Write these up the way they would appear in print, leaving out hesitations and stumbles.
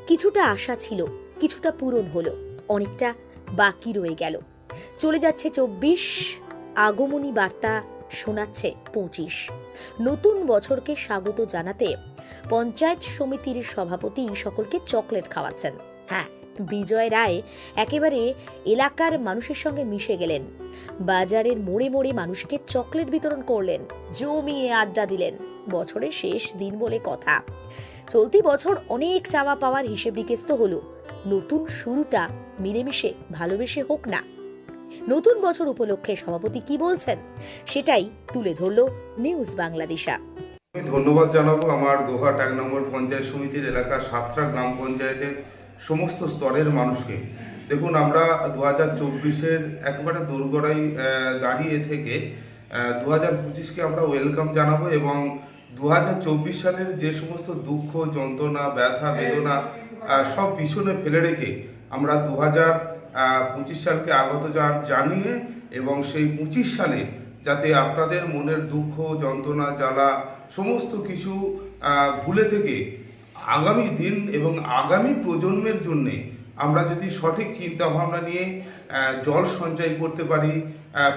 কিছুটা আশা ছিল, কিছুটা পূরণ হলো, অনেকটা বাকি রয়ে গেল। চলে যাচ্ছে 24, আগমনী বার্তা শোনাচ্ছে 25। নতুন বছরকে স্বাগত জানাতে পঞ্চায়েত সমিতির সভাপতি সকলকে চকলেট খাওয়াচ্ছেন। হ্যাঁ, বিজয় রায় একেবারে এলাকার মানুষের সঙ্গে মিশে গেলেন। বাজারের মোড়ে মোড়ে মানুষকে চকলেট বিতরণ করলেন, জমিয়ে আড্ডা দিলেন। বছরের শেষ দিন বলে কথা। চলতি বছর অনেক চাওয়া পাওয়ার হিসেব নিকেশ তো হলো, নতুন শুরুটা মিলেমিশে ভালোবেসে হোক না। নতুন বছর উপলক্ষে সভাপতি কি বলছেন সেটাই তুলে ধরল নিউজ বাংলাদেশা। আমি ধন্যবাদ জানাবো আমার গোহাট 1 নম্বর পঞ্চায়েত সমিতির এলাকার 7টা গ্রাম পঞ্চায়েতের সমস্ত স্তরের মানুষকে। দেখুন, আমরা 2024-এর একবারে দোরগোড়ায় দাঁড়িয়ে থেকে 2025-কে আমরা ওয়েলকাম জানাবো এবং 2024 সালের যে সমস্ত দুঃখ, যন্ত্রণা, ব্যথা, বেদনা সব পিছনে ফেলে রেখে আমরা 2025 সালকে আগত জানিয়ে এবং সেই 25 সালে যাতে আপনাদের মনের দুঃখ, যন্ত্রণা, জ্বালা সমস্ত কিছু ভুলে থেকে আগামী দিন এবং আগামী প্রজন্মের জন্যে আমরা যদি সঠিক চিন্তা ভাবনা নিয়ে জল সঞ্চয় করতে পারি,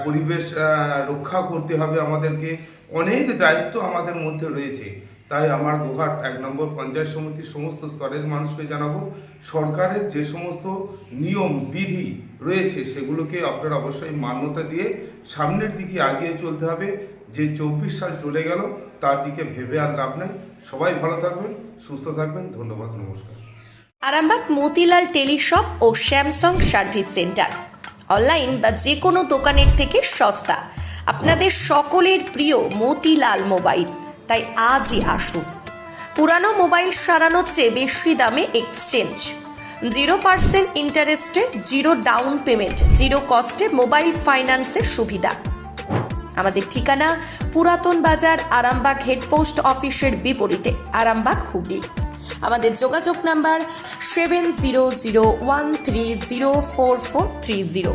পরিবেশ রক্ষা করতে হবে, আমাদেরকে অনেক দায়িত্ব আমাদের মধ্যে রয়েছে। তাই আমার গোহাট 1 নম্বর পঞ্চায়েত সমিতির সমস্ত স্তরের মানুষকে জানাবো, সরকারের যে সমস্ত নিয়ম বিধি রয়েছে সেগুলোকে আপনারা অবশ্যই মান্যতা দিয়ে সামনের দিকে এগিয়ে চলতে হবে। যে 24 সাল চলে গেল তার দিকে ভেবে আর লাভ নেই। সবাই ভালো থাকবেন, সুস্থ থাকবেন। ধন্যবাদ, নমস্কার। আরামবাগ মতিলাল টেলিশপ ও স্যামসাং সার্ভিস সেন্টার, অনলাইন বা যে কোনো দোকানের থেকে সস্তা। আপনাদের সকলের প্রিয় মতিলাল মোবাইল, তাই আজই আসুন। পুরানো মোবাইল সারানোর চেয়ে বেশি দামে এক্সচেঞ্জ, 0% ইন্টারেস্টে, 0 ডাউন পেমেন্ট, 0 কস্টে মোবাইল ফাইন্যান্সের সুবিধা। আমাদের ঠিকানা পুরাতন বাজার, আরামবাগ হেডপোস্ট অফিসের বিপরীতে, আরামবাগ, হুগলি। আমাদের যোগাযোগ নাম্বার 7001304430।